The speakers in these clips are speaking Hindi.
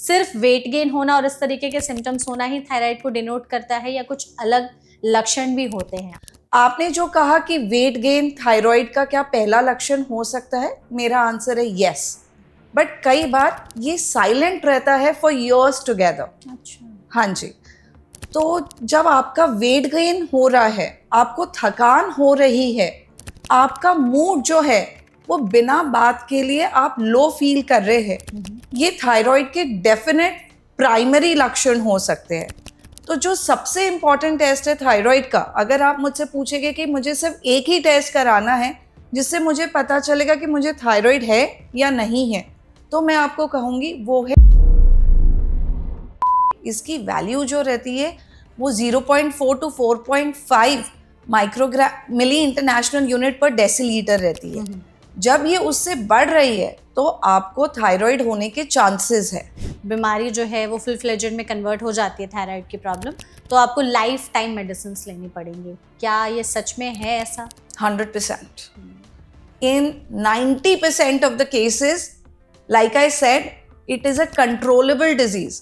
सिर्फ वेट गेन होना और इस तरीके के सिम्टम्स होना ही थायराइड को डिनोट करता है या कुछ अलग लक्षण भी होते हैं? आपने जो कहा कि वेट गेन थायराइड का क्या पहला लक्षण हो सकता है, मेरा आंसर है यस, बट कई बार ये साइलेंट रहता है फॉर इयर्स टुगेदर। अच्छा। हाँ जी। तो जब आपका वेट गेन हो रहा है, आपको थकान हो रही है, आपका मूड जो है वो बिना बात के लिए आप लो फील कर रहे हैं, ये थायराइड के डेफिनेट प्राइमरी लक्षण हो सकते हैं। तो जो सबसे इम्पॉर्टेंट टेस्ट है थायराइड का, अगर आप मुझसे पूछेंगे कि मुझे सिर्फ एक ही टेस्ट कराना है जिससे मुझे पता चलेगा कि मुझे थायराइड है या नहीं है, तो मैं आपको कहूँगी वो है, इसकी वैल्यू जो रहती है वो 0.4 to 4.5 microgram milli international unit per decilitre रहती है। जब ये उससे बढ़ रही है तो आपको थायराइड होने के चांसेस है। बीमारी जो है वो फुल फ्लेजेड में कन्वर्ट हो जाती है थायराइड की प्रॉब्लम, तो आपको लाइफ टाइम मेडिसिन लेनी पड़ेंगी। क्या ये सच में है ऐसा? 100%। In 90% of the cases, like I said, it is a controllable disease.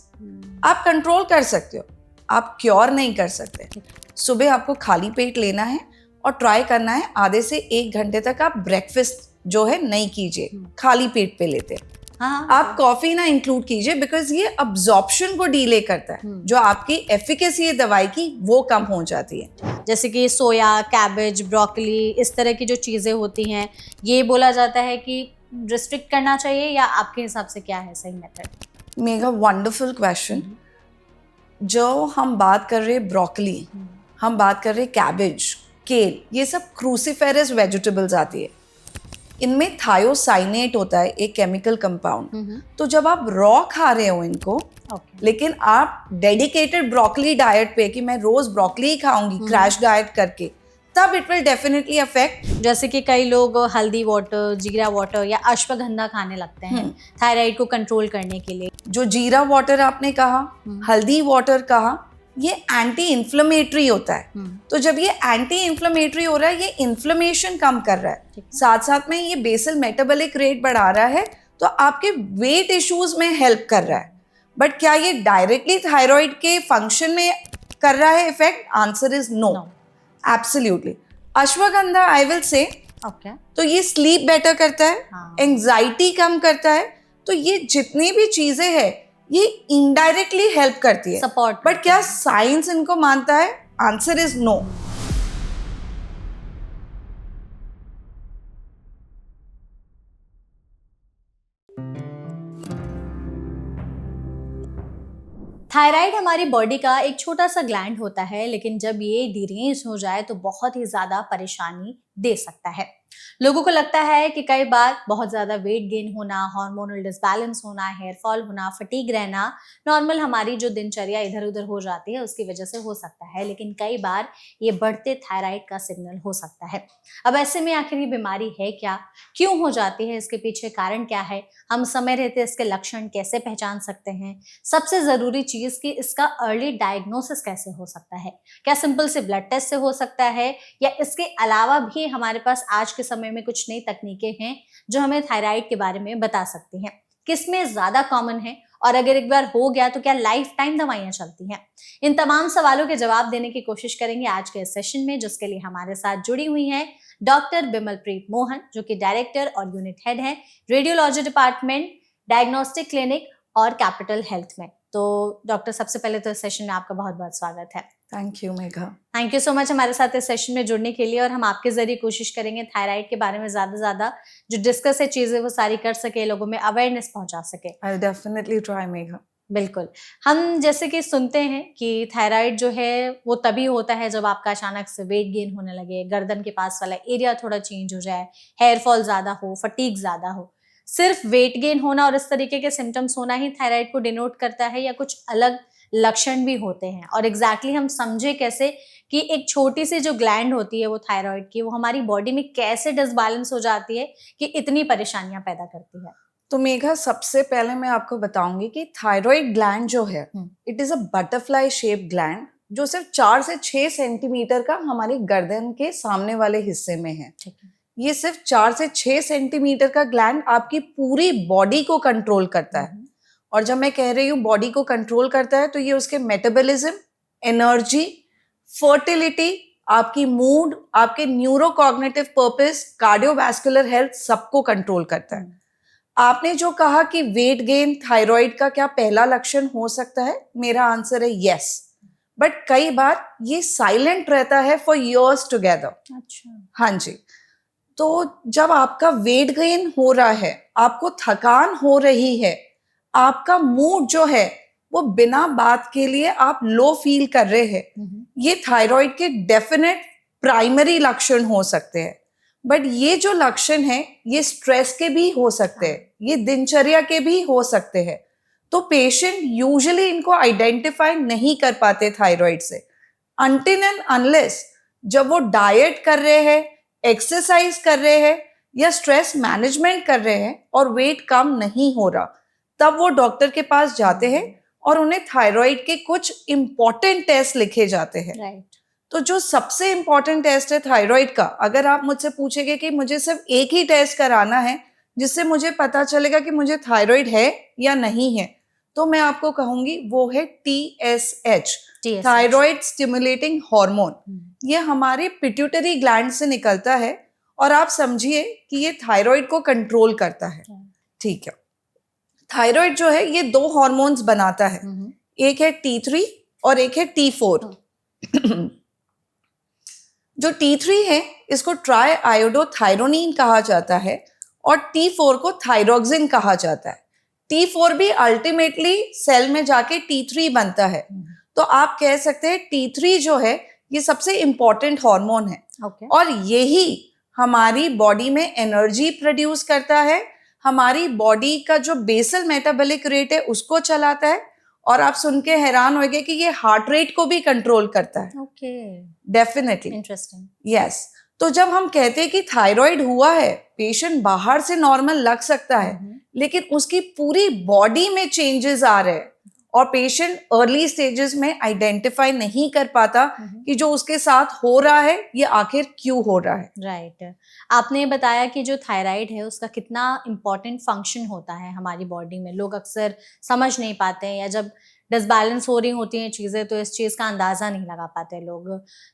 आप कंट्रोल कर सकते हो, आप क्योर नहीं कर सकते। सुबह आपको खाली पेट लेना है और ट्राई करना है आधे से 1 घंटे तक आप ब्रेकफास्ट जो है नहीं कीजिए, खाली पेट पे लेते हैं। हाँ, आप कॉफी ना इंक्लूड कीजिए बिकॉज ये अब्जॉर्प्शन को डीले करता है, जो आपकी एफिकेसी है दवाई की वो कम हो जाती है। जैसे कि सोया, कैबेज, ब्रोकली, इस तरह की जो चीज़ें होती हैं, ये बोला जाता है कि रिस्ट्रिक्ट करना चाहिए, या आपके हिसाब से क्या है सही मेथड? Mega wonderful question. जो हम बात कर रहे हैं ब्रोकली, हम बात कर रहे हैं कैबेज, केल, ये सब क्रूसीफेरस वेजिटेबल्स आती है। इनमें थायोसाइनेट होता है, एक केमिकल कंपाउंड। तो जब आप रॉ खा रहे हो इनको, लेकिन आप डेडिकेटेड ब्रोकली डाइट पे कि मैं रोज ब्रोकली ही खाऊंगी क्रैश डाइट करके, तब इट विल डेफिनेटली अफेक्ट। जैसे कि कई लोग हल्दी वाटर, जीरा वाटर या अश्वगंधा खाने लगते हैं थायराइड को कंट्रोल करने के लिए। जो जीरा वाटर आपने कहा, हल्दी वाटर कहा, ये एंटी इन्फ्लेमेटरी होता है। तो जब ये एंटी इन्फ्लेमेटरी हो रहा है, ये इन्फ्लेमेशन कम कर रहा है, साथ साथ में ये बेसल मेटाबॉलिक रेट बढ़ा रहा है, तो आपके वेट इश्यूज में हेल्प कर रहा है। बट क्या ये डायरेक्टली थायराइड के फंक्शन में कर रहा है effect? Answer is no, absolutely. Ashwagandha I will say, तो ये स्लीप बेटर करता है, एंजाइटी कम करता है, तो ये जितनी भी चीजें हैं ये इनडायरेक्टली हेल्प करती है, सपोर्ट। बट क्या साइंस इनको मानता है? Answer is no. थायराइड हमारी बॉडी का एक छोटा सा ग्लैंड होता है, लेकिन जब ये डिरेंज हो जाए तो बहुत ही ज्यादा परेशानी दे सकता है। लोगों को लगता है कि कई बार बहुत ज्यादा वेट गेन होना, हार्मोनल डिसबैलेंस होना, हेयर फॉल होना, फटीग रहना नॉर्मल हमारी जो दिनचर्या इधर उधर हो जाती है उसकी वजह से हो सकता है, लेकिन कई बार ये बढ़ते थायराइड का सिग्नल हो सकता है। अब ऐसे में आखिर ये बीमारी है क्या, क्यों हो जाती है, इसके पीछे कारण क्या है, हम समय रहते इसके लक्षण कैसे पहचान सकते हैं, सबसे जरूरी चीज कि इसका अर्ली डायग्नोसिस कैसे हो सकता है, क्या सिंपल से ब्लड टेस्ट से हो सकता है, या इसके अलावा भी हमारे पास आज के समय में कुछ नई तकनीकें हैं जो हमें थायराइड के बारे में बता सकती हैं, किसमें ज्यादा कॉमन है, और अगर एक बार हो गया तो क्या लाइफ टाइम दवाइयां चलती हैं। इन तमाम सवालों के जवाब देने की कोशिश करेंगे आज के इस सेशन में, जिसके लिए हमारे साथ जुड़ी हुई हैं डॉक्टर बिमलप्रीत मोहन, जो कि डायरेक्टर और यूनिट हेड हैं रेडियोलॉजी डिपार्टमेंट, डायग्नोस्टिक क्लिनिक और कैपिटल हेल्थ में। तो डॉक्टर, सबसे पहले तो इस सेशन में आपका बहुत बहुत स्वागत है। Thank you Megha. Thank you so much हमारे साथ इस सेशन में जुड़ने के लिए, और हम आपके जरिए कोशिश करेंगे थायराइड के बारे में ज्यादा जो डिस्कस है चीजें वो सारी कर सके, लोगों में अवेयरनेस पहुंचा सके। I will definitely try Megha. बिल्कुल। हम जैसे कि सुनते हैं कि थायराइड जो है वो तभी होता है जब आपका अचानक से वेट गेन होने लगे, गर्दन के पास वाला एरिया थोड़ा चेंज हो जाए, हेयर फॉल ज्यादा हो, फटीग ज्यादा हो। सिर्फ वेट गेन होना और इस तरीके के सिम्टम्स होना ही थायराइड को डिनोट करता है, या कुछ अलग लक्षण भी होते हैं? और एग्जैक्टली हम समझे कैसे कि एक छोटी सी जो ग्लैंड होती है वो थायराइड की, वो हमारी बॉडी में कैसे डिसबैलेंस हो जाती है कि इतनी परेशानियां पैदा करती है? तो मेघा, सबसे पहले मैं आपको बताऊंगी कि थायराइड ग्लैंड जो है, it is a butterfly shape gland जो सिर्फ 4 से 6 सेंटीमीटर का हमारी गर्दन के सामने वाले हिस्से में है। ये सिर्फ 4 से 6 सेंटीमीटर का ग्लैंड आपकी पूरी बॉडी को कंट्रोल करता है। और जब मैं कह रही हूँ बॉडी को कंट्रोल करता है, तो ये उसके मेटाबॉलिज्म, एनर्जी, फर्टिलिटी, आपकी मूड, आपके न्यूरोकॉग्निटिव पर्पस, कार्डियोवैस्कुलर हेल्थ, सबको कंट्रोल करता है। आपने जो कहा कि वेट गेन थायराइड का क्या पहला लक्षण हो सकता है, मेरा आंसर है यस, बट कई बार ये साइलेंट रहता है फॉर इयर्स टुगेदर। अच्छा। हाँ जी। तो जब आपका वेट गेन हो रहा है, आपको थकान हो रही है, आपका मूड जो है वो बिना बात के लिए आप लो फील कर रहे हैं, ये थायराइड के डेफिनेट प्राइमरी लक्षण हो सकते हैं। बट ये जो लक्षण है ये स्ट्रेस के भी हो सकते हैं, ये दिनचर्या के भी हो सकते हैं। तो पेशेंट यूजुअली इनको आइडेंटिफाई नहीं कर पाते थायराइड से अनटिल एंड अनलेस जब वो डाइट कर रहे हैं, एक्सरसाइज कर रहे हैं या स्ट्रेस मैनेजमेंट कर रहे हैं और वेट कम नहीं हो रहा, तब वो डॉक्टर के पास जाते हैं और उन्हें थायराइड के कुछ इंपॉर्टेंट टेस्ट लिखे जाते हैं। राइट। तो जो सबसे इंपॉर्टेंट टेस्ट है थायराइड का, अगर आप मुझसे पूछेंगे कि मुझे सिर्फ एक ही टेस्ट कराना है जिससे मुझे पता चलेगा कि मुझे थायराइड है या नहीं है, तो मैं आपको कहूंगी वो है TSH, थायराइड स्टिमुलेटिंग हार्मोन। ये हमारे पिट्यूटरी ग्लैंड से निकलता है और आप समझिए कि ये थायराइड को कंट्रोल करता है। ठीक है। थायराइड जो है ये 2 हार्मोन्स बनाता है, एक है T3 और एक है T4। जो T3 है इसको ट्राई आयोडोथायरोनिन कहा जाता है और T4 को थायरोक्सिन कहा जाता है। T4 भी अल्टीमेटली सेल में जाके T3 बनता है। तो आप कह सकते हैं T3 जो है ये सबसे इंपॉर्टेंट हार्मोन है। और यही हमारी बॉडी में एनर्जी प्रोड्यूस करता है, हमारी बॉडी का जो बेसल मेटाबॉलिक रेट है उसको चलाता है, और आप सुन के हैरान होंगे कि ये हार्ट रेट को भी कंट्रोल करता है। Definitely interesting. यस। तो जब हम कहते हैं कि थायराइड हुआ है, पेशेंट बाहर से नॉर्मल लग सकता है लेकिन उसकी पूरी बॉडी में चेंजेस आ रहे हैं और पेशेंट अर्ली स्टेजेस में आइडेंटिफाई नहीं कर पाता कि जो उसके साथ हो रहा है ये आखिर क्यों हो रहा है। राइट। आपने बताया कि जो थायराइड है उसका कितना इम्पोर्टेंट फंक्शन होता है हमारी बॉडी में, लोग अक्सर समझ नहीं पाते हैं या जब डिसबैलेंस हो रही होती हैं चीज़ें तो इस चीज़ का अंदाज़ा नहीं लगा पाते लोग।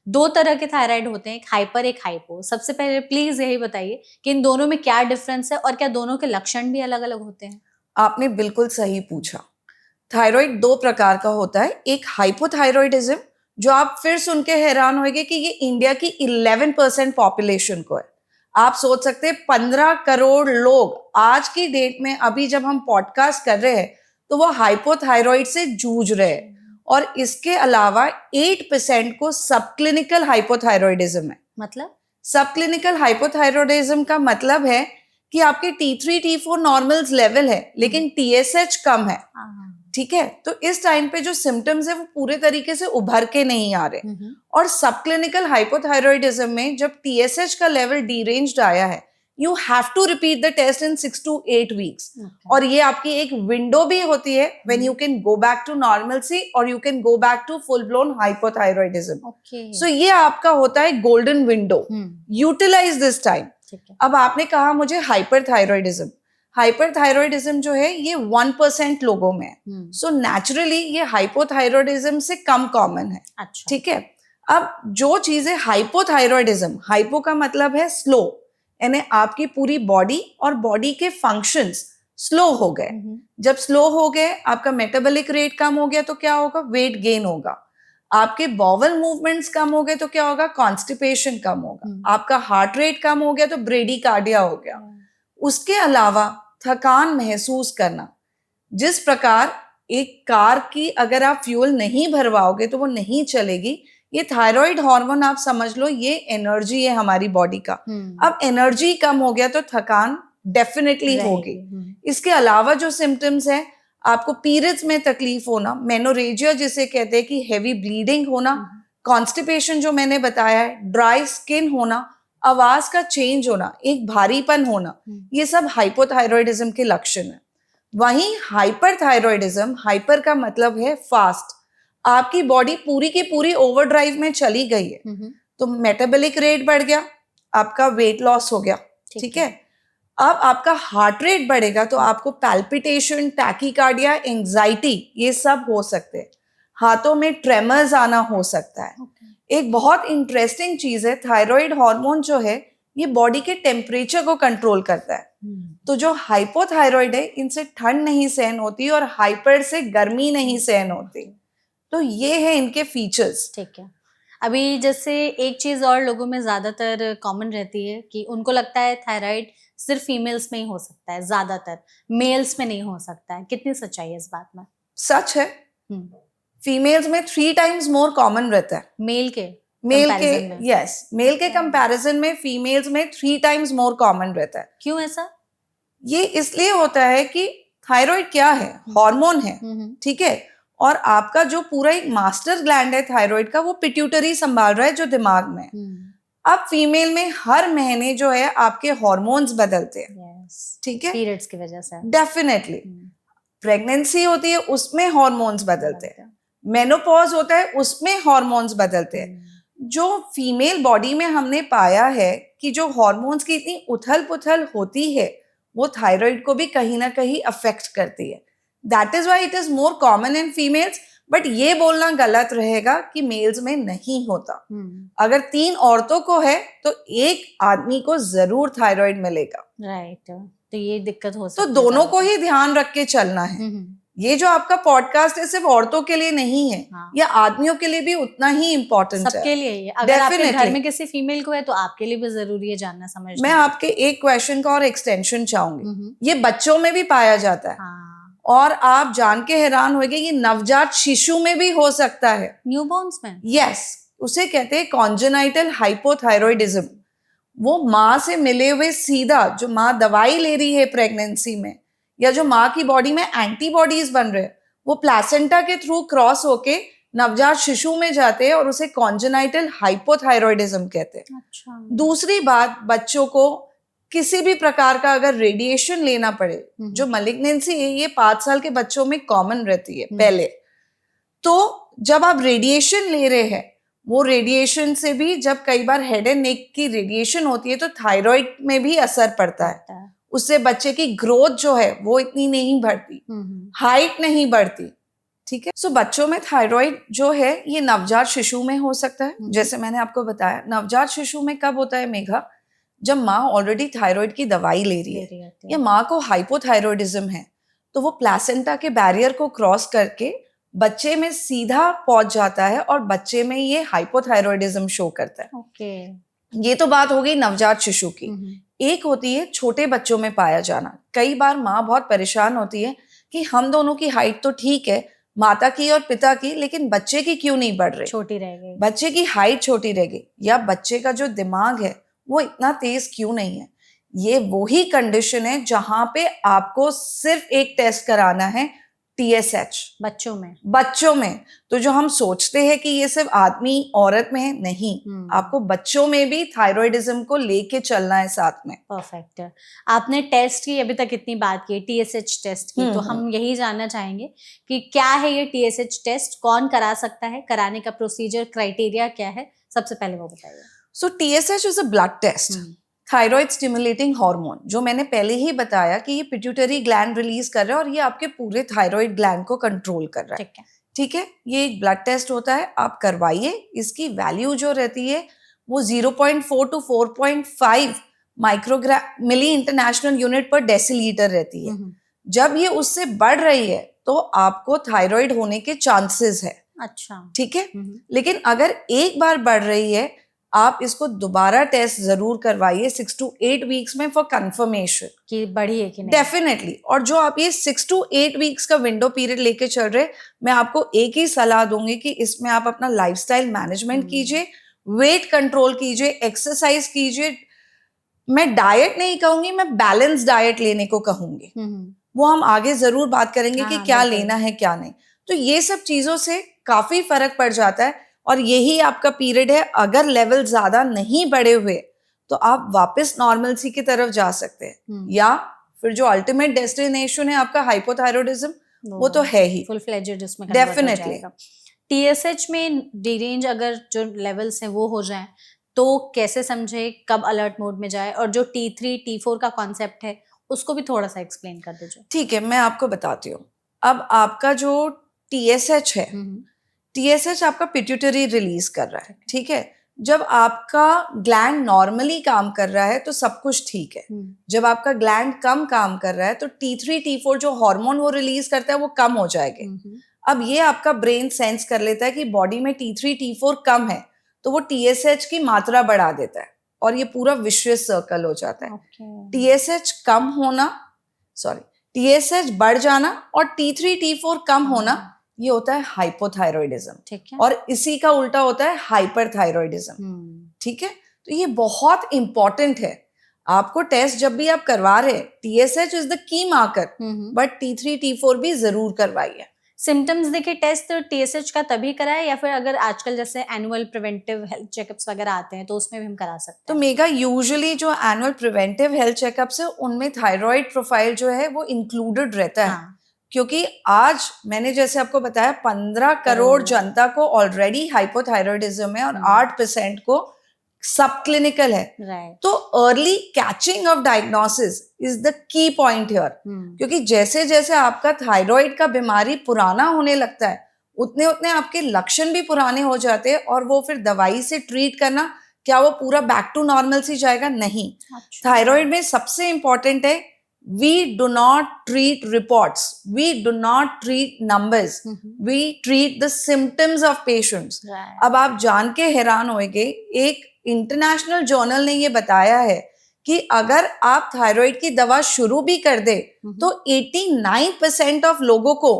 2 तरह के थायराइड होते हैं, एक हाइपर एक हाइपो। सबसे पहले प्लीज़ यही बताइए कि इन दोनों में क्या डिफरेंस है और क्या दोनों के लक्षण भी अलग अलग होते हैं? आपने बिल्कुल सही पूछा। थायराइड 2 प्रकार का होता है, एक हाइपोथायरॉयडिज्म जो आप फिर सुन के हैरान होंगे कि ये इंडिया की 11% पॉपुलेशन को है। आप सोच सकते हैं 15 करोड़ लोग आज की डेट में, अभी जब हम पॉडकास्ट कर रहे हैं तो वो हाइपोथायरॉइड से जूझ रहे हैं। और इसके अलावा 8% को सब क्लिनिकल हाइपोथायरॉयडिज्म है। मतलब सब क्लिनिकल हाइपोथायरॉयडिज्म का मतलब है कि आपके T3 T4 नॉर्मल्स लेवल है लेकिन TSH कम है। ठीक है। तो इस टाइम पे जो सिम्टम्स है वो पूरे तरीके से उभर के नहीं आ रहे। और सब क्लिनिकल हाइपोथायरॉयडिज्म में जब TSH का लेवल डीरेंज्ड आया है, you have to repeat the test in 6 to 8 weeks. और ये आपकी एक विंडो भी होती है when you can go back to normalcy और you can go back to full blown hypothyroidism. So ये आपका होता है golden window. Utilize this time. अब आपने कहा मुझे हाइपरथायरॉयडिज्म। हाइपरथायरॉयडिज्म जो है ये 1% लोगों में है। सो नेचुरली ये हाइपोथायरॉयडिज्म से कम कॉमन है। अच्छा। ठीक है। अब जो चीजें हाइपोथायरॉयडिज्म, हाइपो का मतलब है स्लो, यानी आपकी पूरी बॉडी और बॉडी के फंक्शंस स्लो हो गए। जब स्लो हो गए, आपका मेटाबॉलिक रेट कम हो गया तो क्या होगा? वेट गेन होगा। आपके बॉवल मूवमेंट्स कम हो गए तो क्या होगा? कॉन्स्टिपेशन कम होगा। आपका हार्ट रेट कम हो गया तो ब्रेडिकार्डिया हो गया। उसके अलावा थकान महसूस करना, जिस प्रकार एक कार की अगर आप फ्यूल नहीं भरवाओगे तो वो नहीं चलेगी, ये थायराइड हार्मोन आप समझ लो ये एनर्जी है हमारी बॉडी का। अब एनर्जी कम हो गया तो थकान डेफिनेटली होगी। इसके अलावा जो सिम्टम्स है, आपको पीरियड्स में तकलीफ होना, मेनोरेजिया जिसे कहते हैं कि हेवी ब्लीडिंग होना, कॉन्स्टिपेशन जो मैंने बताया है, ड्राई स्किन होना, आवाज का चेंज होना, एक भारीपन होना, ये सब हाइपोथायरॉयडिज्म के लक्षण है। वहीं हाइपरथायरॉयडिज्म, हाइपर का मतलब है फास्ट, आपकी बॉडी पूरी की पूरी ओवरड्राइव में चली गई है तो मेटाबॉलिक रेट बढ़ गया, आपका वेट लॉस हो गया। ठीक है। अब आपका हार्ट रेट बढ़ेगा तो आपको पैल्पिटेशन, टैकीकार्डिया, एंजाइटी ये सब हो सकते हैं। हाथों में ट्रेमर्स आना हो सकता है। एक बहुत इंटरेस्टिंग चीज है, थायराइड हार्मोन जो है ये बॉडी के टेम्परेचर को कंट्रोल करता है। तो जो हाइपोथायराइड है इनसे ठंड नहीं सहन होती और हाइपर से गर्मी नहीं सहन होती। तो ये है इनके फीचर्स। ठीक है। अभी जैसे एक चीज और लोगों में ज्यादातर कॉमन रहती है कि उनको लगता है थायराइड सिर्फ फीमेल्स में ही हो सकता है, ज्यादातर मेल्स में नहीं हो सकता है। कितनी सच्चाई है इस बात में? सच है, फीमेल्स में 3 टाइम्स मोर कॉमन रहता है मेल के कंपैरिजन में। यस, मेल के कंपैरिजन में फीमेल्स में 3 टाइम्स मोर कॉमन रहता है। क्यों ऐसा? ये इसलिए होता है कि थायराइड क्या है, हार्मोन है, ठीक है, और आपका जो पूरा एक मास्टर ग्लैंड है थायराइड का वो पिट्यूटरी संभाल रहा है जो दिमाग में। अब फीमेल में हर महीने जो है आपके हार्मोन्स बदलते हैं, ठीक है, पीरियड्स की वजह से। डेफिनेटली प्रेगनेंसी होती है उसमें हार्मोन्स बदलते हैं, मेनोपॉज होता है उसमें हार्मोन्स बदलते हैं। जो फीमेल बॉडी में हमने पाया है कि जो हार्मोन्स की इतनी उथल पुथल होती है वो थायराइड को भी कहीं ना कहीं अफेक्ट करती है। That is why it is more common in females. But ये बोलना गलत रहेगा कि मेल्स में नहीं होता। अगर 3 औरतों को है तो एक आदमी को जरूर थायराइड मिलेगा। राइट, तो ये दिक्कत हो सकती है। है। तो दोनों को ही ध्यान रख के चलना है। ये जो आपका पॉडकास्ट है सिर्फ औरतों के लिए नहीं है, ये आदमियों के लिए भी उतना ही इम्पोर्टेंट है, सबके लिए है। अगर आपके घर में किसी फीमेल को है तो आपके लिए भी जरूरी है जानना समझना। मैं आपके एक क्वेश्चन का और एक्सटेंशन चाहूंगी। ये बच्चों में भी पाया जाता है। और आप जान के हैरान होंगे ये नवजात शिशु में भी हो सकता है, न्यूबॉर्न्स में। यस, उसे कहते हैं कॉन्जेनाइटल हाइपोथायरॉयडिज्म। वो माँ से मिले हुए सीधा, जो माँ दवाई ले रही है प्रेगनेंसी में या जो माँ की बॉडी में एंटीबॉडीज बन रहे हैं वो प्लेसेंटा के थ्रू क्रॉस होके नवजात शिशु में जाते हैं और उसे कॉन्जेनाइटल हाइपोथायरॉयडिज्म कहते हैं। अच्छा। दूसरी दूसरी बात, बच्चों को किसी भी प्रकार का अगर रेडिएशन लेना पड़े, जो मलिग्नेंसी है ये 5 साल के बच्चों में कॉमन रहती है पहले, तो जब आप रेडिएशन ले रहे हैं वो रेडिएशन से भी, जब कई बार हेड एंड नेक की रेडिएशन होती है तो थायराइड में भी असर पड़ता है। उससे बच्चे की ग्रोथ जो है वो इतनी नहीं बढ़ती, हाइट नहीं बढ़ती, ठीक है। सो बच्चों में थायराइड जो है ये नवजात शिशु में हो सकता है। जैसे मैंने आपको बताया, नवजात शिशु में कब होता है मेघा? जब माँ ऑलरेडी थायराइड की दवाई ले रही है या माँ को हाइपोथायरॉयडिज्म है तो वो प्लेसेंटा के बैरियर को क्रॉस करके बच्चे में सीधा पहुंच जाता है और बच्चे में ये हाइपोथायरॉयडिज्म शो करता है। ये तो बात हो गई नवजात शिशु की। एक होती है छोटे बच्चों में पाया जाना। कई बार माँ बहुत परेशान होती है कि हम दोनों की हाइट तो ठीक है, माता की और पिता की, लेकिन बच्चे की क्यों नहीं बढ़ रही, छोटी रह गई, बच्चे की हाइट छोटी रह गई, या बच्चे का जो दिमाग है वो इतना तेज क्यों नहीं है। ये वही कंडीशन है जहां पे आपको सिर्फ एक टेस्ट कराना है, TSH, बच्चों में। तो जो हम सोचते हैं कि ये सिर्फ आदमी औरत में है, नहीं, आपको बच्चों में भी थायराइडिज्म को लेके चलना है साथ में। परफेक्ट। आपने टेस्ट की अभी तक इतनी बात की, TSH टेस्ट की, तो हम यही जानना चाहेंगे कि क्या है ये TSH टेस्ट, कौन करा सकता है, कराने का प्रोसीजर, क्राइटेरिया क्या है, सबसे पहले वो बताइए। So TSH is a blood test, thyroid stimulating hormone, जो मैंने पहले ही बताया कि ये पिट्यूटरी ग्लैंड रिलीज कर रहा है और ये आपके पूरे थायराइड ग्लैंड को कंट्रोल कर रहा है, ठीक है। ये एक ब्लड टेस्ट होता है, आप करवाइए। इसकी वैल्यू जो रहती है वो 0.4 to 4.5 microgram milli international unit per decilitre रहती है। जब ये उससे बढ़ रही है तो आपको थायराइड होने के चांसेस है। अच्छा, ठीक है। लेकिन अगर एक बार बढ़ रही है आप इसको दोबारा टेस्ट जरूर करवाइए 6 to 8 वीक्स में फॉर कंफर्मेशन कि बढ़ी है कि नहीं। डेफिनेटली। और जो आप ये 6 to 8 वीक्स का विंडो पीरियड लेके चल रहे, मैं आपको एक ही सलाह दूंगी कि इसमें आप अपना लाइफस्टाइल मैनेजमेंट कीजिए, वेट कंट्रोल कीजिए, एक्सरसाइज कीजिए। मैं डाइट नहीं कहूंगी, मैं बैलेंस डाइट लेने को कहूंगी। वो हम आगे जरूर बात करेंगे कि क्या लेना है क्या नहीं। तो ये सब चीजों से काफी फर्क पड़ जाता है और यही आपका पीरियड है। अगर लेवल ज्यादा नहीं बढ़े हुए तो आप वापस नॉर्मलसी की तरफ जा सकते हैं, या फिर जो अल्टीमेट डेस्टिनेशन है आपका हाइपोथायरॉयडिज्म, वो तो है ही फुल फ्लेजेड उसमें डेफिनेटली। TSH में डी रेंज अगर जो लेवल्स हैं वो हो जाए तो कैसे समझे, कब अलर्ट मोड में जाए, और जो T3 T4 का कॉन्सेप्ट है उसको भी थोड़ा सा एक्सप्लेन कर दीजिए। ठीक है, मैं आपको बताती हूँ। अब आपका जो TSH है, TSH आपका पिट्यूटरी रिलीज कर रहा है, ठीक है। जब आपका ग्लैंड नॉर्मली काम कर रहा है तो सब कुछ ठीक है। जब आपका ग्लैंड कम काम कर रहा है तो T3 T4 जो हार्मोन वो रिलीज करता है वो कम हो जाएंगे। अब ये आपका ब्रेन सेंस कर लेता है कि बॉडी में T3 T4 कम है, तो वो TSH की मात्रा बढ़ा देता है और ये पूरा विशियस सर्कल हो जाता है। TSH कम होना, TSH बढ़ जाना और T3 T4 कम होना, ये होता है हाइपोथायरॉयडिज्म। ठीक है। और इसी का उल्टा होता है हाइपरथायरॉयडिज्म। ठीक है। तो ये बहुत इंपॉर्टेंट है। आपको टेस्ट जब भी आप करवा रहे, TSH is the key marker, but T3 T4 भी जरूर करवाइए। सिम्टम्स देखे टेस्ट TSH का तभी कराए, या फिर अगर आजकल जैसे एनुअल प्रिवेंटिव हेल्थ चेकअप्स वगैरह आते हैं तो उसमें भी हम करा सकते हैं? तो मेगा यूजुअली जो एनुअल प्रिवेंटिव हेल्थ चेकअप्स है उनमें थायराइड प्रोफाइल जो है वो इंक्लूडेड रहता है। हाँ। क्योंकि आज मैंने जैसे आपको बताया 15 करोड़ जनता को ऑलरेडी हाइपोथायरॉयडिज्म है और 8% को सब क्लिनिकल है। तो early catching of diagnosis is the key point here. क्योंकि जैसे जैसे आपका थायराइड का बीमारी पुराना होने लगता है उतने उतने आपके लक्षण भी पुराने हो जाते हैं और वो फिर दवाई से ट्रीट करना, क्या वो पूरा बैक टू नॉर्मल सी जाएगा? नहीं। थायराइड में सबसे इंपॉर्टेंट है, we do not treat reports, we do not treat numbers, we treat the symptoms of patients. अब आप जान के हैरान होंगे, एक इंटरनेशनल जर्नल ने ये बताया है कि अगर आप थायराइड की दवा शुरू भी कर दे तो 89% ऑफ लोगों को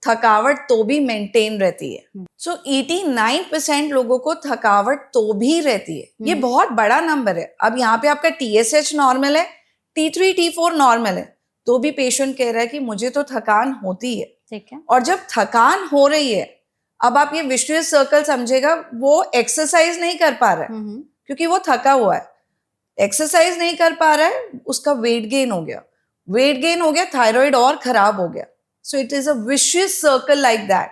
थकावट तो भी मेंटेन रहती है। सो 89% लोगों को थकावट तो भी रहती है। ये बहुत बड़ा नंबर है। अब यहाँ पे आपका TSH नॉर्मल है, T3 T4 नॉर्मल है, तो भी पेशेंट कह रहा है कि मुझे तो थकान होती है। ठीक है। और जब थकान हो रही है, अब आप ये विशियस सर्कल समझेगा, वो एक्सरसाइज नहीं कर पा रहा है क्योंकि वो थका हुआ है, एक्सरसाइज नहीं कर पा रहा है, उसका वेट गेन हो गया, थायराइड और खराब हो गया। So it is a vicious circle like that.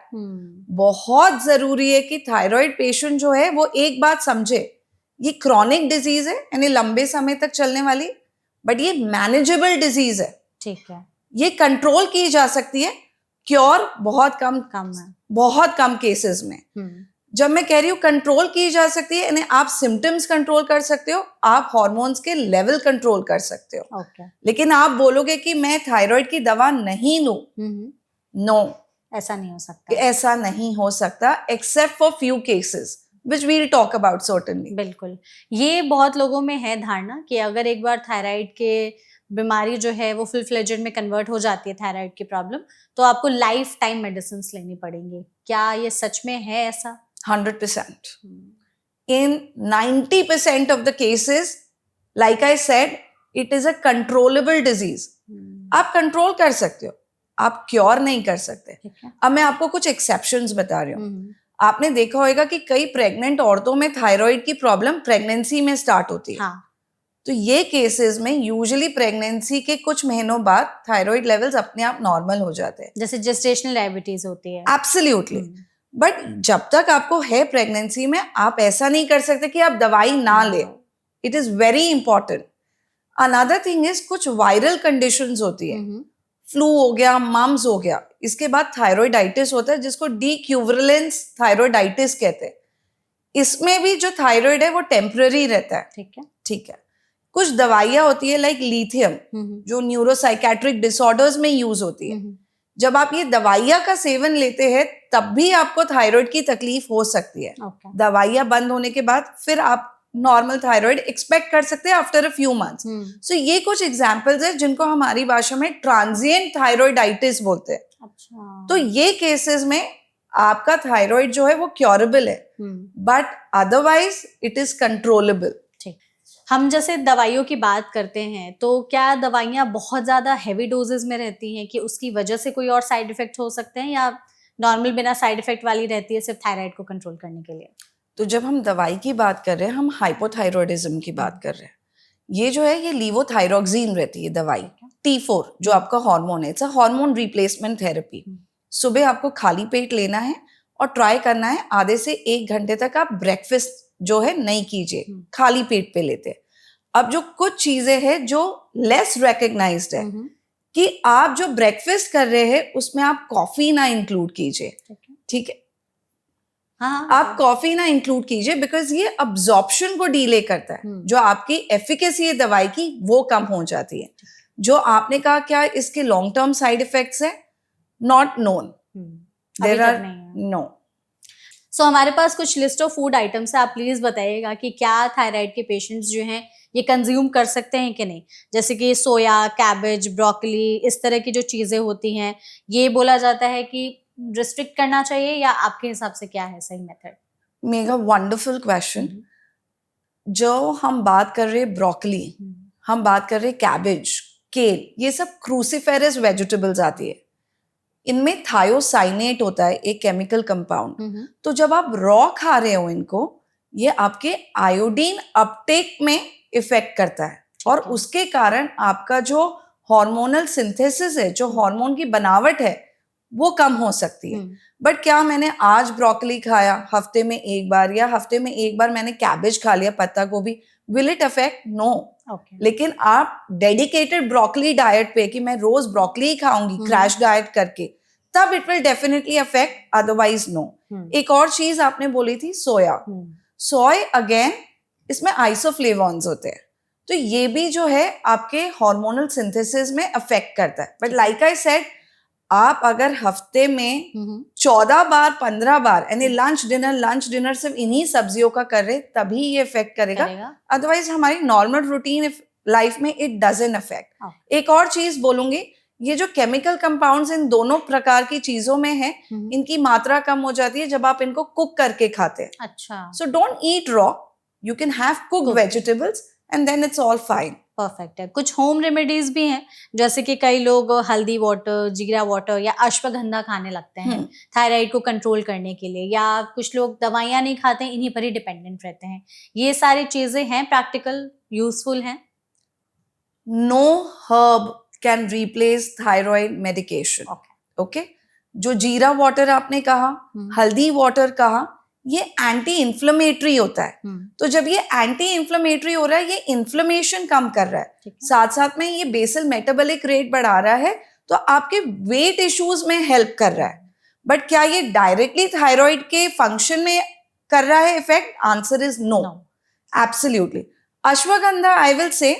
बहुत जरूरी है कि थायराइड पेशेंट जो है वो एक बात समझे, ये क्रॉनिक डिजीज है, यानी लंबे समय तक चलने वाली, बट ये मैनेजेबल डिजीज है। ठीक है। ये कंट्रोल की जा सकती है, क्योर बहुत कम है, बहुत कम केसेस में। जब मैं कह रही हूँ कंट्रोल की जा सकती है, यानी आप सिम्टम्स कंट्रोल कर सकते हो, आप हॉर्मोन्स के लेवल कंट्रोल कर सकते हो। लेकिन आप बोलोगे कि मैं थायराइड की दवा नहीं लूं, नो, ऐसा नहीं हो सकता except for few cases which we'll talk about certainly. बिल्कुल, ये बहुत लोगों में है धारणा कि अगर एक बार थायराइड के बीमारी जो है वो फुल फ्लेजेड में कन्वर्ट हो जाती है, थायराइड की प्रॉब्लम, तो आपको लाइफ टाइम मेडिसिन लेनी पड़ेंगी। क्या ये सच में है ऐसा? 100%. In 90% of the cases, like I said, it is a controllable disease. आप कंट्रोल कर सकते हो, आप क्योर नहीं कर सकते। अब मैं आपको कुछ एक्सेप्शंस बता रही हूँ। आपने देखा होगा कि कई प्रेग्नेंट औरतों में थायराइड की प्रॉब्लम प्रेगनेंसी में स्टार्ट होती है। हाँ। तो ये केसेस में यूजुअली प्रेगनेंसी के कुछ महीनों बाद थायराइड लेवल्स अपने आप नॉर्मल हो जाते हैं, जैसे जेस्टेशनल डायबिटीज होती है। एब्सोल्युटली। बट जब तक आपको है प्रेगनेंसी में, आप ऐसा नहीं कर सकते कि आप दवाई ना ले। It is very important. Another thing is, कुछ वायरल कंडीशंस होती है, फ्लू हो गया, मम्स हो गया, इसके बाद थायराइडाइटिस होता है जिसको डीक्यूवरेलेंस थायराइडाइटिस कहते हैं। इसमें भी जो थायराइड है वो टेम्पररी रहता है। ठीक है। कुछ दवाइयां होती है लाइक लिथियम, जो न्यूरोसाइकेट्रिक डिसऑर्डर्स में यूज होती है। जब आप ये दवाइयां का सेवन लेते हैं तब भी आपको थायराइड की तकलीफ हो सकती है। दवाइयां बंद होने के बाद फिर आप नॉर्मल थायराइड एक्सपेक्ट कर सकते हैं आफ्टर अ फ्यू मंथ्स। सो ये कुछ एग्जांपल्स है जिनको हमारी भाषा में ट्रांजिएंट थायराइडाइटिस बोलते हैं। अच्छा। तो ये केसेस में आपका थायराइड जो है वो क्योरेबल है, but otherwise it is controllable. हम जैसे दवाइयों की बात करते हैं, तो क्या दवाइयाँ बहुत ज़्यादा हैवी डोजेस में रहती हैं कि उसकी वजह से कोई और साइड इफेक्ट हो सकते हैं, या नॉर्मल बिना साइड इफेक्ट वाली रहती है सिर्फ थायराइड को कंट्रोल करने के लिए? तो जब हम दवाई की बात कर रहे हैं, हम हाइपोथायरॉयडिज्म की बात कर रहे हैं। ये जो है ये लीवोथायरोक्सिन रहती है दवाई, T4 जो आपका हार्मोन है, it's a hormone replacement therapy. सुबह आपको खाली पेट लेना है और ट्राई करना है आधे से 1 घंटे तक आप ब्रेकफास्ट जो है नहीं कीजिए, खाली पेट पे लेते हैं। अब जो कुछ चीजें हैं जो लेस रिकग्नाइज्ड है कि आप जो ब्रेकफास्ट कर रहे हैं उसमें आप कॉफी ना इंक्लूड कीजिए, ठीक है? हाँ, आप कॉफी ना इंक्लूड कीजिए बिकॉज ये अब्जॉर्प्शन को डीले करता है, जो आपकी एफिकेसी है दवाई की वो कम हो जाती है। जो आपने कहा क्या इसके लॉन्ग टर्म साइड इफेक्ट्स है, not known, there are no. So हमारे पास कुछ लिस्ट ऑफ फूड आइटम्स है, आप प्लीज बताइएगा कि क्या थायराइड के पेशेंट्स जो हैं ये कंज्यूम कर सकते हैं कि नहीं। जैसे कि सोया, कैबेज, ब्रोकली, इस तरह की जो चीजें होती हैं, ये बोला जाता है कि रिस्ट्रिक्ट करना चाहिए या आपके हिसाब से क्या है सही मेथड? Mega wonderful question. जो हम बात कर रहे हैं ब्रोकली, हम बात कर रहे हैं कैबेज, केल, ये सब क्रूसीफेरस वेजिटेबल्स आती है। इनमें थायोसाइनेट होता है एक केमिकल कंपाउंड। तो जब आप रॉ खा रहे हो इनको, ये आपके आयोडीन अपटेक में इफेक्ट करता है और उसके कारण आपका जो हार्मोनल सिंथेसिस है, जो हार्मोन की बनावट है, वो कम हो सकती है। बट क्या मैंने आज ब्रोकली खाया हफ्ते में 1 बार या हफ्ते में 1 बार मैंने कैबेज खा लिया, पत्ता गोभी, विल इट अफेक्ट? नो। लेकिन आप डेडिकेटेड ब्रोकली डाइट पे कि मैं रोज ब्रोकली ही खाऊंगी क्रैश डाइट करके, तब it will definitely affect, otherwise no. एक और चीज आपने बोली थी सोया। सोय अगेन इसमें आइसोफ्लेवोन्स होते हैं, तो ये भी जो है आपके हार्मोनल सिंथेसिस में अफेक्ट करता है। बट लाइक आई सेड, आप अगर हफ्ते में 14 बार 15 बार यानी लंच डिनर सिर्फ इन्हीं सब्जियों का कर रहे, तभी ये इफेक्ट करेगा। अदरवाइज हमारी नॉर्मल रूटीन लाइफ में इट डजंट अफेक्ट। एक और चीज बोलूंगी, ये जो केमिकल कंपाउंड्स इन दोनों प्रकार की चीजों में है, इनकी मात्रा कम हो जाती है जब आप इनको कुक करके खाते हैं। अच्छा। So don't eat raw, you can have cooked vegetables and then it's all fine. Perfect है। कुछ होम रेमेडीज भी हैं, जैसे कि कई लोग हल्दी वाटर, जीरा वाटर या अश्वगंधा खाने लगते हैं थायराइड को कंट्रोल करने के लिए, या कुछ लोग दवाइयां नहीं खाते, इन्हीं पर ही डिपेंडेंट रहते हैं। ये सारी चीजें हैं प्रैक्टिकल, यूजफुल हैं? No herb can replace thyroid medication. Okay, जो जीरा वाटर आपने कहा, हल्दी वाटर कहा, ये एंटी इन्फ्लेमेटरी होता है। तो जब ये एंटी इन्फ्लेमेटरी हो रहा है, ये इन्फ्लेमेशन कम कर रहा है, साथ साथ में ये बेसल मेटाबॉलिक रेट बढ़ा रहा है, तो आपके वेट इश्यूज में हेल्प कर रहा है। बट क्या ये डायरेक्टली थायराइड के फंक्शन में कर रहा है effect? Answer is no, absolutely. Ashwagandha, I will say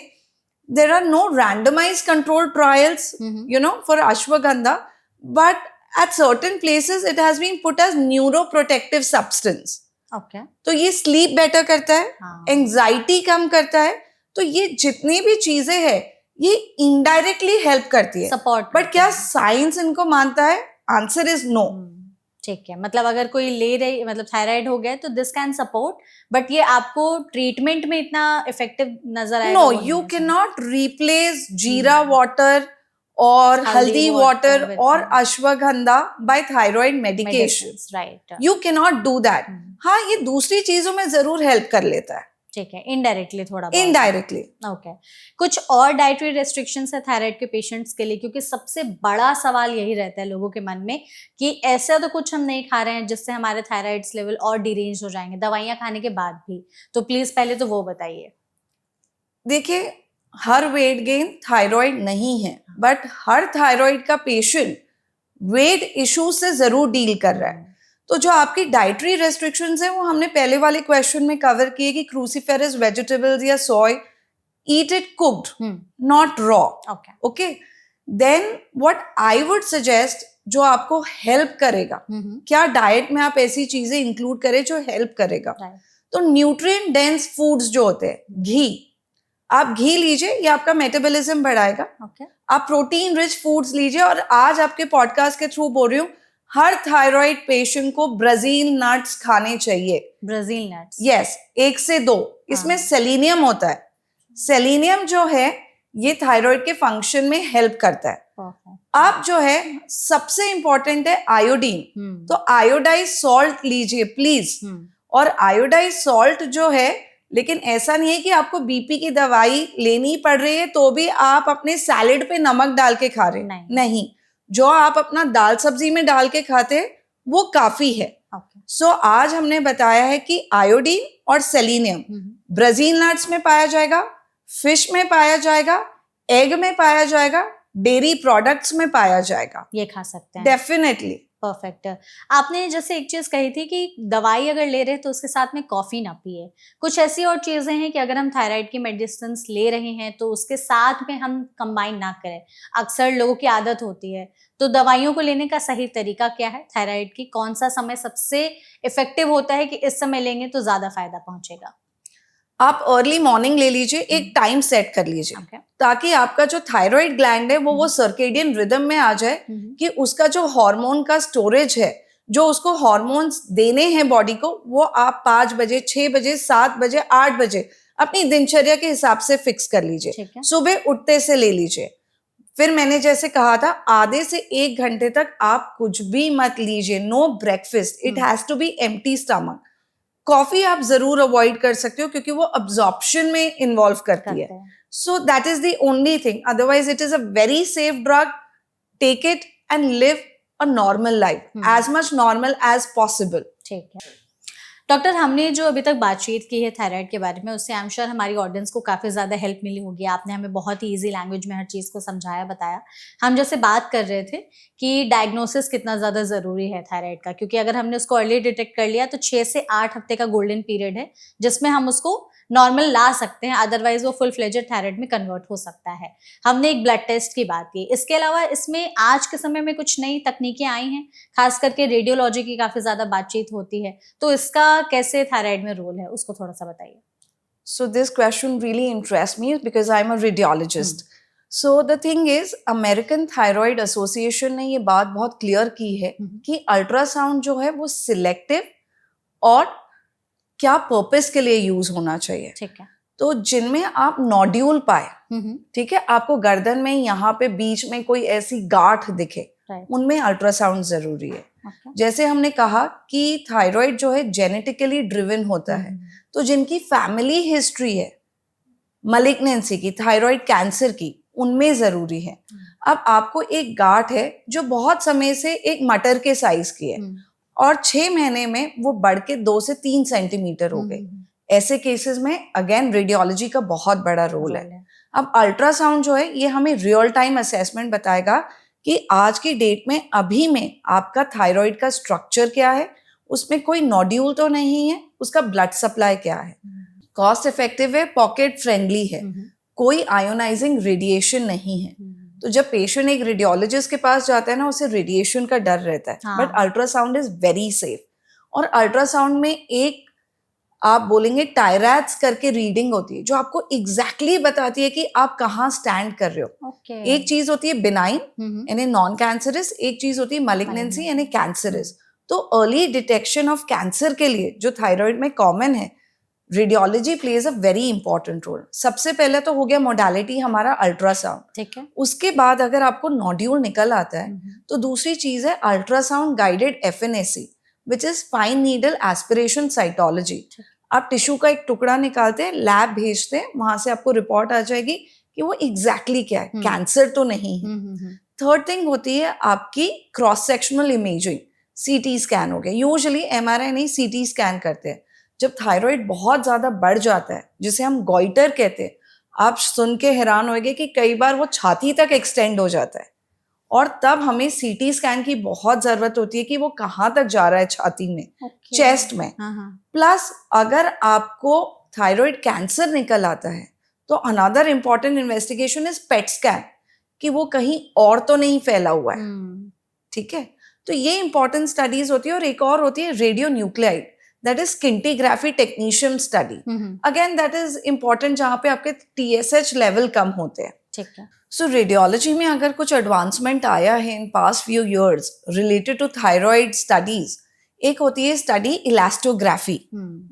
there are no randomized controlled trials, for ashwagandha, but at certain places it has been put as neuroprotective substance. Okay. तो ये sleep better करता है, anxiety कम करता है, तो ये जितनी भी चीजें हैं ये indirectly help करती है, सपोर्ट। बट क्या साइंस इनको मानता है? Answer is no. ठीक है, मतलब अगर कोई ले रही, मतलब थायराइड हो गया तो दिस कैन सपोर्ट, बट ये आपको ट्रीटमेंट में इतना इफेक्टिव नजर आएगा? No, you can not replace jeera water और हल्दी वाटर और ashwagandha by thyroid medication, right? You can not do that. हाँ, ये दूसरी चीजों में जरूर हेल्प कर लेता है, ठीक है, इनडायरेक्टली, थोड़ा इनडायरेक्टली। ओके। कुछ और डाइटरी रेस्ट्रिक्शंस है थायराइड के पेशेंट्स के लिए? क्योंकि सबसे बड़ा सवाल यही रहता है लोगों के मन में कि ऐसा तो कुछ हम नहीं खा रहे हैं जिससे हमारे थायराइड्स लेवल और डिरेंज हो जाएंगे दवाइयां खाने के बाद भी, तो प्लीज पहले तो वो बताइए। देखिए, हर वेट गेन थायराइड नहीं है, बट हर थायराइड का पेशेंट वेट इश्यू से जरूर डील कर रहा है। तो जो आपकी डाइटरी रेस्ट्रिक्शंस है वो हमने पहले वाले क्वेश्चन में कवर किए कि क्रूसीफेरस वेजिटेबल्स या soy, eat it cooked, not raw. Okay, then what I would suggest, जो आपको हेल्प करेगा, क्या डाइट में आप ऐसी चीजें इंक्लूड करें जो हेल्प करेगा। तो न्यूट्रिएंट डेंस फूड्स जो होते हैं, घी, आप घी लीजिए, ये आपका मेटाबॉलिज्म बढ़ाएगा। आप प्रोटीन रिच फूड्स लीजिए, और आज आपके पॉडकास्ट के थ्रू बोल रही हूँ, हर थायराइड पेशेंट को ब्राजील नट्स खाने चाहिए। Brazil nuts? यस, 1 से 2। इसमें सेलेनियम होता है। सेलेनियम जो है ये थायराइड के फंक्शन में हेल्प करता है। आप जो है सबसे इंपॉर्टेंट है आयोडीन, तो आयोडाइज सॉल्ट लीजिए प्लीज। और आयोडाइज सॉल्ट जो है, लेकिन ऐसा नहीं है कि आपको बीपी की दवाई लेनी पड़ रही है तो भी आप अपने सैलेड पे नमक डाल के खा रहे हैं, नहीं। जो आप अपना दाल सब्जी में डाल के खाते हैं वो काफी है। ओके। सो आज हमने बताया है कि आयोडीन और सेलेनियम ब्राजील नट्स में पाया जाएगा, फिश में पाया जाएगा, एग में पाया जाएगा, डेयरी प्रोडक्ट्स में पाया जाएगा, ये खा सकते हैं डेफिनेटली। परफेक्ट। आपने जैसे एक चीज कही थी कि दवाई अगर ले रहे हैं तो उसके साथ में कॉफी ना पिए। कुछ ऐसी और चीजें हैं कि अगर हम थायराइड की मेडिसिन ले रहे हैं तो उसके साथ में हम कंबाइन ना करें। अक्सर लोगों की आदत होती है, तो दवाइयों को लेने का सही तरीका क्या है? थायराइड की कौन सा समय सबसे इफेक्टिव होता है कि इस समय लेंगे तो ज्यादा फायदा पहुंचेगा? आप अर्ली मॉर्निंग ले लीजिए, एक टाइम सेट कर लीजिए, Okay. ताकि आपका जो थायराइड ग्लैंड है वो सर्केडियन रिदम में आ जाए कि उसका जो हार्मोन का स्टोरेज है, जो उसको हार्मोन्स देने हैं बॉडी को, वो आप 5 बजे, 6 बजे, 7 बजे, 8 बजे अपनी दिनचर्या के हिसाब से फिक्स कर लीजिए। सुबह उठते से ले लीजिए। फिर मैंने जैसे कहा था, आधे से 1 घंटे तक आप कुछ भी मत लीजिए, no breakfast, it has to be empty stomach. Coffee आप जरूर अवॉइड कर सकते हो क्योंकि वो अब्जॉर्प्शन में इन्वॉल्व करती है। So that is the only thing, otherwise it is a very safe drug. Take it and live a normal life, as much normal as possible. ठीक है डॉक्टर, हमने जो अभी तक बातचीत की है थायराइड के बारे में, उससे आई एम श्योर हमारी ऑडियंस को काफ़ी ज़्यादा हेल्प मिली होगी। आपने हमें बहुत ही इजी लैंग्वेज में हर चीज़ को समझाया, बताया। हम जैसे बात कर रहे थे कि डायग्नोसिस कितना ज़्यादा ज़रूरी है थायराइड का, क्योंकि अगर हमने उसको अर्ली डिटेक्ट कर लिया तो 6 से 8 हफ्ते का गोल्डन पीरियड है जिसमें हम उसको नॉर्मल ला सकते हैं, अदरवाइज वो फुल फ्लेजेड थायराइड में कन्वर्ट हो सकता है। हमने एक ब्लड टेस्ट की बात की। इसके अलावा इसमें आज के समय में कुछ नई तकनीकें आई हैं, खास करके रेडियोलॉजी की काफ़ी ज़्यादा बातचीत होती है, तो इसका कैसे थायराइड में रोल है, उसको थोड़ा सा बताइए। So this question really interests me because I'm a radiologist. So the thing is, American Thyroid Association ने ये बात बहुत क्लियर की है कि अल्ट्रासाउंड जो है वो सिलेक्टिव और क्या पर्पस के लिए यूज होना चाहिए। ठीक है। तो जिनमें आप नोड्यूल पाए, ठीक है, आपको गर्दन में यहाँ पे बीच में कोई ऐसी गांठ दिखे, उनमें अल्ट्रासाउंड जरूरी है। जैसे हमने कहा कि थायराइड जो है जेनेटिकली ड्रिवन होता है, तो जिनकी फैमिली हिस्ट्री है मलिग्नेंसी की, थायराइड कैंसर की, उनमें जरूरी है। अब आपको एक गांठ है जो बहुत समय से एक मटर के साइज की है और 6 महीने में वो बढ़ के 2 से 3 सेंटीमीटर हो गई। ऐसे केसेस में अगेन रेडियोलॉजी का बहुत बड़ा रोल है। अब अल्ट्रासाउंड जो है ये हमें रियल टाइम असेसमेंट बताएगा कि आज की डेट में अभी में आपका थायराइड का स्ट्रक्चर क्या है, उसमें कोई नोड्यूल तो नहीं है, उसका ब्लड सप्लाई क्या है, कॉस्ट इफेक्टिव है, पॉकेट फ्रेंडली है, कोई आयोनाइजिंग रेडिएशन नहीं है। तो जब पेशेंट एक रेडियोलॉजिस्ट के पास जाता है ना, उसे रेडिएशन का डर रहता है, but ultrasound is very safe. और अल्ट्रासाउंड में एक आप बोलेंगे टायरैट्स करके रीडिंग होती है जो आपको एग्जैक्टली बताती है कि आप कहाँ स्टैंड कर रहे हो। एक चीज होती है बिनाइन यानी नॉन कैंसरस, एक चीज होती है मैलिग्नेंसी यानी कैंसरस। तो अर्ली डिटेक्शन ऑफ कैंसर के लिए जो थायराइड में कॉमन है, radiology plays a very important role. सबसे पहले तो हो गया मोडालिटी हमारा अल्ट्रासाउंड, ठीक है। उसके बाद अगर आपको नोड्यूल निकल आता है तो दूसरी चीज है ultrasound guided FNAC, which is fine needle aspiration cytology. आप टिश्यू का एक टुकड़ा निकालते हैं, लैब भेजते हैं, वहां से आपको रिपोर्ट आ जाएगी कि वो एग्जैक्टली क्या है, कैंसर तो नहीं है। थर्ड थिंग होती है आपकी cross sectional imaging, CT scan हो गया। यूजुअली एमआरआई नहीं, सीटी स्कैन करते हैं। जब थायराइड बहुत ज्यादा बढ़ जाता है, जिसे हम गॉइटर कहते हैं, आप सुन के हैरान होंगे कि कई बार वो छाती तक एक्सटेंड हो जाता है और तब हमें सीटी स्कैन की बहुत जरूरत होती है कि वो कहाँ तक जा रहा है, छाती में, चेस्ट में। प्लस अगर आपको थायराइड कैंसर निकल आता है तो another important investigation is PET scan, कि वो कहीं और तो नहीं फैला हुआ है। ठीक है, तो ये इंपॉर्टेंट स्टडीज होती है। और एक और होती है radionuclide, that is scintigraphy technician study. Again that is important जहां पे आपके TSH लेवल कम होते हैं। ठीक है। सो रेडियोलॉजी में अगर कुछ एडवांसमेंट आया है in past few years related to thyroid studies, एक होती है स्टडी इलास्टोग्राफी।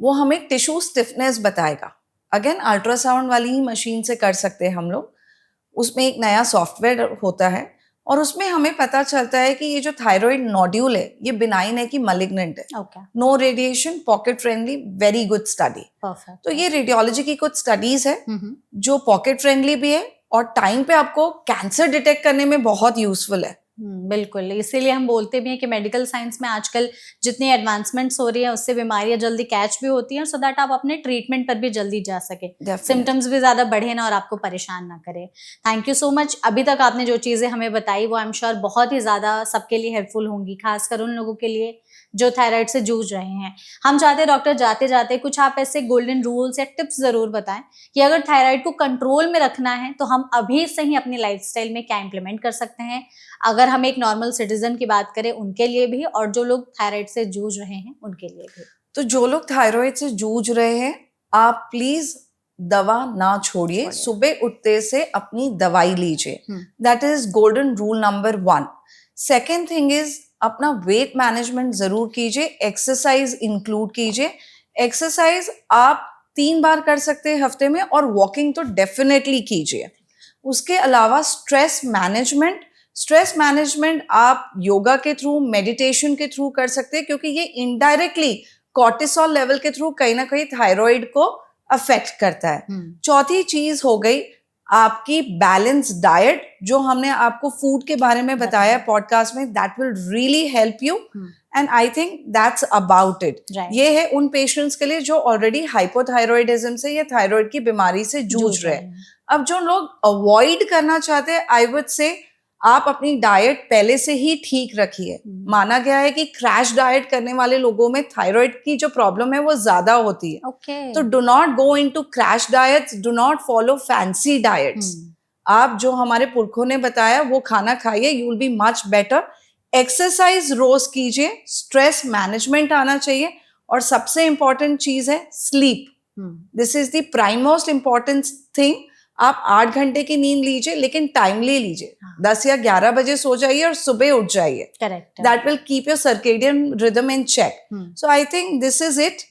वो हमें टिश्यू स्टिफनेस बताएगा। अगेन अल्ट्रासाउंड वाली ही मशीन से कर सकते हैं हम लोग। उसमें एक नया सॉफ्टवेयर होता है और उसमें हमें पता चलता है कि ये जो थायराइड नोड्यूल है ये बिनाइन है कि मलिग्नेंट है। No radiation, pocket friendly, very good study. तो ये रेडियोलॉजी की कुछ स्टडीज है जो पॉकेट फ्रेंडली भी है और टाइम पे आपको कैंसर डिटेक्ट करने में बहुत यूजफुल है। बिल्कुल, इसीलिए हम बोलते भी हैं कि मेडिकल साइंस में आजकल जितनी एडवांसमेंट्स हो रही है उससे बीमारियां जल्दी कैच भी होती हैं, सो दैट आप अपने ट्रीटमेंट पर भी जल्दी जा सके, सिम्टम्स भी ज्यादा बढ़े ना और आपको परेशान ना करे। Thank you so much. अभी तक आपने जो चीजें हमें बताई वो आई एम श्योर बहुत ही ज्यादा सबके लिए हेल्पफुल होंगी, खासकर उन लोगों के लिए जो थायराइड से जूझ रहे हैं। हम चाहते हैं डॉक्टर जाते जाते कुछ आप ऐसे गोल्डन रूल्स या टिप्स जरूर बताएं कि अगर थायराइड को कंट्रोल में रखना है तो हम अभी से ही अपनी लाइफस्टाइल में क्या इंप्लीमेंट कर सकते हैं, अगर हम एक नॉर्मल सिटीजन की बात करें उनके लिए भी, और जो लोग थायराइड से जूझ रहे हैं उनके लिए भी। तो जो लोग थायराइड से जूझ रहे हैं, आप प्लीज दवा ना छोड़िए, सुबह उठते से अपनी दवाई लीजिए। That is golden rule number 1। Second thing is अपना वेट मैनेजमेंट जरूर कीजिए, एक्सरसाइज इंक्लूड कीजिए। एक्सरसाइज आप 3 बार कर सकते हैं हफ्ते में, और वॉकिंग तो डेफिनेटली कीजिए। उसके अलावा स्ट्रेस मैनेजमेंट आप योगा के थ्रू, मेडिटेशन के थ्रू कर सकते हैं, क्योंकि ये इनडायरेक्टली कॉर्टिसोल लेवल के थ्रू कहीं ना कहीं थायराइड को अफेक्ट करता है। चौथी चीज हो गई आपकी बैलेंस डाइट, जो हमने आपको फूड के बारे में बताया पॉडकास्ट में, that will really help you, and I think that's about it. ये है उन पेशेंट्स के लिए जो ऑलरेडी हाइपोथायरॉयडिज्म से या थायराइड की बीमारी से जूझ रहे हैं। अब जो लोग अवॉइड करना चाहते हैं, आई वुड से आप अपनी डाइट पहले से ही ठीक रखिए। माना गया है कि क्रैश डाइट करने वाले लोगों में थायराइड की जो प्रॉब्लम है वो ज्यादा होती है। तो do not go into crash diets, do not follow fancy diets. आप जो हमारे पुरखों ने बताया वो खाना खाइए, you will be much better. Exercise रोज कीजिए, स्ट्रेस मैनेजमेंट आना चाहिए, और सबसे इंपॉर्टेंट चीज है sleep. This is the prime most important thing. आप 8 घंटे की नींद लीजिए, लेकिन टाइमली लीजिए। 10 या 11 बजे सो जाइए और सुबह उठ जाइए। Correct, that will keep your circadian rhythm in check. So I think this is it.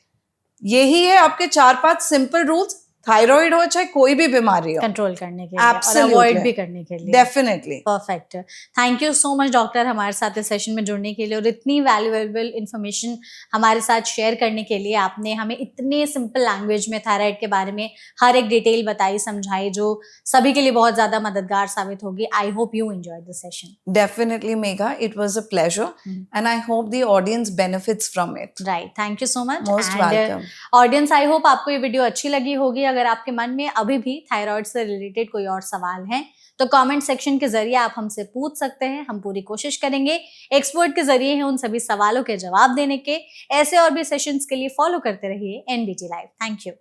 यही है आपके 4-5 सिंपल रूल्स, थायराइड हो चाहे कोई भी बीमारी हो, कंट्रोल करने के लिए और अवॉइड भी करने के लिए। Definitely. Perfect. Thank you so much doctor हमारे साथ इस सेशन में जुड़ने के लिए और इतनी वैल्यूएबल इन्फॉर्मेशन हमारे साथ शेयर करने के लिए। आपने हमें इतने सिंपल लैंग्वेज में थायराइड के बारे में हर एक डिटेल बताई, समझाई, जो सभी के लिए बहुत ज्यादा मददगार साबित होगी। I hope you enjoyed the session. Definitely Megha, it was a pleasure and I hope the audience benefits from it. Right, thank you so much. Most welcome. Audience, I hope आपको ये वीडियो अच्छी लगी होगी। अगर आपके मन में अभी भी थायराइड से रिलेटेड कोई और सवाल है तो कमेंट सेक्शन के जरिए आप हमसे पूछ सकते हैं। हम पूरी कोशिश करेंगे एक्सपर्ट के जरिए हैं उन सभी सवालों के जवाब देने के। ऐसे और भी सेशंस के लिए फॉलो करते रहिए NBT लाइव। Thank you.